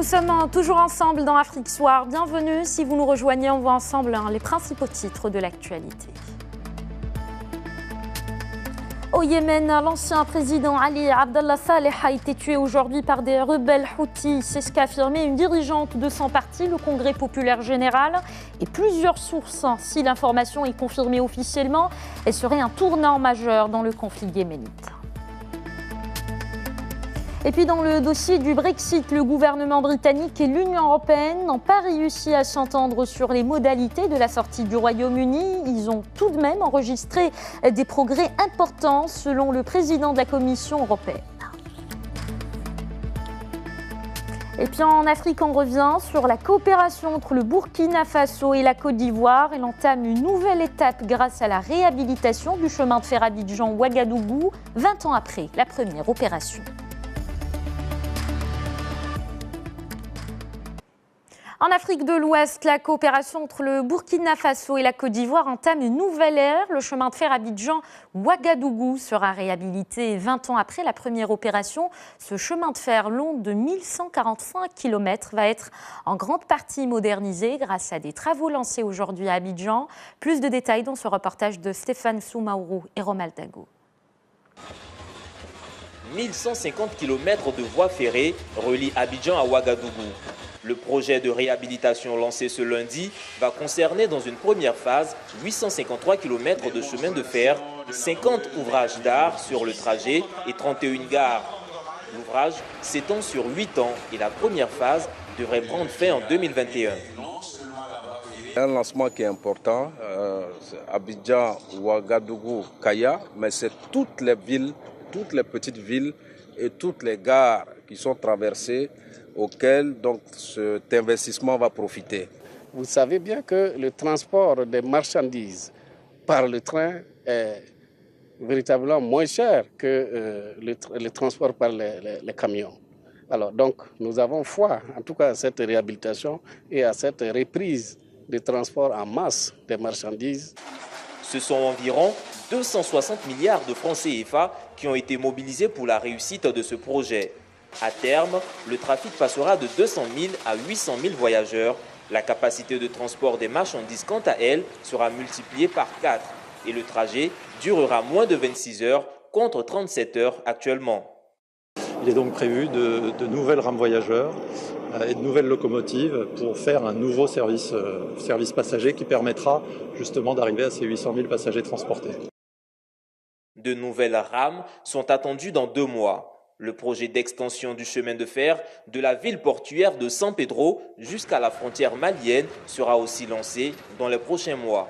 Nous sommes toujours ensemble dans Afrique Soir. Bienvenue. Si vous nous rejoignez, on voit ensemble les principaux titres de l'actualité. Au Yémen, l'ancien président Ali Abdallah Saleh a été tué aujourd'hui par des rebelles houthis. C'est ce qu'a affirmé une dirigeante de son parti, le Congrès populaire général, et plusieurs sources. Si l'information est confirmée officiellement, elle serait un tournant majeur dans le conflit yéménite. Et puis dans le dossier du Brexit, le gouvernement britannique et l'Union européenne n'ont pas réussi à s'entendre sur les modalités de la sortie du Royaume-Uni. Ils ont tout de même enregistré des progrès importants selon le président de la Commission européenne. Et puis en Afrique, on revient sur la coopération entre le Burkina Faso et la Côte d'Ivoire. Elle entame une nouvelle étape grâce à la réhabilitation du chemin de fer Abidjan-Ouagadougou, 20 ans après la première opération. En Afrique de l'Ouest, la coopération entre le Burkina Faso et la Côte d'Ivoire entame une nouvelle ère. Le chemin de fer Abidjan-Ouagadougou sera réhabilité 20 ans après la première opération. Ce chemin de fer long de 1145 km va être en grande partie modernisé grâce à des travaux lancés aujourd'hui à Abidjan. Plus de détails dans ce reportage de Stéphane Soumaourou et Romuald Dago. 1150 km de voies ferrées relient Abidjan à Ouagadougou. Le projet de réhabilitation lancé ce lundi va concerner dans une première phase 853 km de chemin de fer, 50 ouvrages d'art sur le trajet et 31 gares. L'ouvrage s'étend sur 8 ans et la première phase devrait prendre fin en 2021. Un lancement qui est important, Abidjan, Ouagadougou, Kaya, mais c'est toutes les villes, toutes les petites villes et toutes les gares qui sont traversées auquel donc cet investissement va profiter. Vous savez bien que le transport des marchandises par le train est véritablement moins cher que le transport par les camions. Alors donc nous avons foi en tout cas à cette réhabilitation et à cette reprise des transports en masse des marchandises. Ce sont environ 260 milliards de francs CFA qui ont été mobilisés pour la réussite de ce projet. À terme, le trafic passera de 200 000 à 800 000 voyageurs. La capacité de transport des marchandises, quant à elle, sera multipliée par 4 et le trajet durera moins de 26 heures contre 37 heures actuellement. Il est donc prévu de nouvelles rames voyageurs et de nouvelles locomotives pour faire un nouveau service passager qui permettra justement d'arriver à ces 800 000 passagers transportés. De nouvelles rames sont attendues dans 2 mois. Le projet d'extension du chemin de fer de la ville portuaire de San Pedro jusqu'à la frontière malienne sera aussi lancé dans les prochains mois.